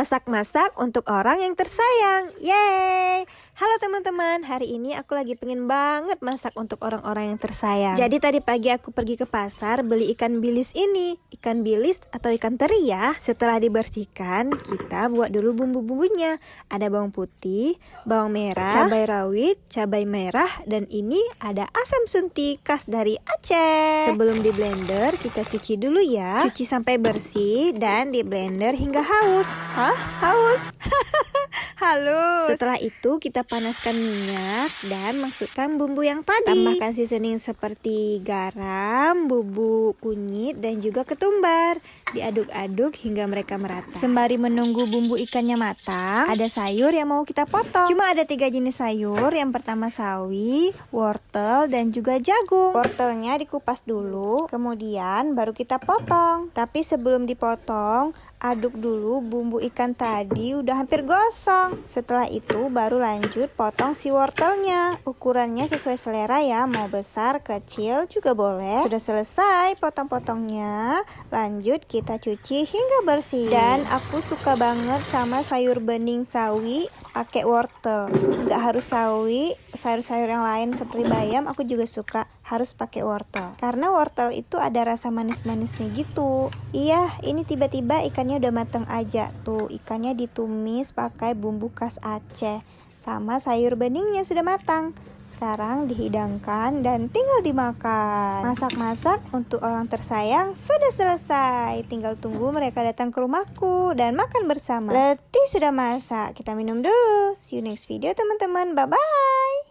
Masak-masak untuk orang yang tersayang. Yeay! Halo teman-teman, hari ini aku lagi pengen banget masak untuk orang-orang yang tersayang. Jadi tadi pagi aku pergi ke pasar beli ikan bilis ini. Ikan bilis atau ikan teri ya. Setelah dibersihkan, kita buat dulu bumbu-bumbunya. Ada bawang putih, bawang merah, cabai rawit, cabai merah, dan ini ada asam suntik khas dari Aceh. Sebelum di blender, kita cuci dulu ya. Cuci sampai bersih dan di blender hingga haus. Hah? Haus? Halus. Setelah itu kita panaskan minyak dan masukkan bumbu yang tadi. Tambahkan seasoning seperti garam, bubuk kunyit, dan juga ketumbar. Diaduk-aduk hingga mereka merata. Sembari menunggu bumbu ikannya matang, ada sayur yang mau kita potong. Cuma ada 3 jenis sayur. Yang pertama sawi, wortel, dan juga jagung. Wortelnya dikupas dulu, kemudian baru kita potong. Tapi sebelum dipotong, aduk dulu bumbu ikan tadi udah hampir gosong. Setelah itu baru lanjut potong si wortelnya. Ukurannya sesuai selera ya, mau besar, kecil juga boleh. Sudah selesai potong-potongnya, lanjut kita cuci hingga bersih. Dan aku suka banget sama sayur bening sawi pakai wortel. Nggak harus sawi, sayur-sayur yang lain seperti bayam aku juga suka harus pakai wortel. Karena wortel itu ada rasa manis-manisnya gitu. Iya, ini tiba-tiba ikannya udah mateng aja. Tuh, ikannya ditumis pakai bumbu khas Aceh. Sama sayur beningnya sudah matang. Sekarang dihidangkan dan tinggal dimakan. Masak-masak untuk orang tersayang sudah selesai. Tinggal tunggu mereka datang ke rumahku dan makan bersama. Letih sudah masak. Kita minum dulu. See you next video teman-teman. Bye-bye.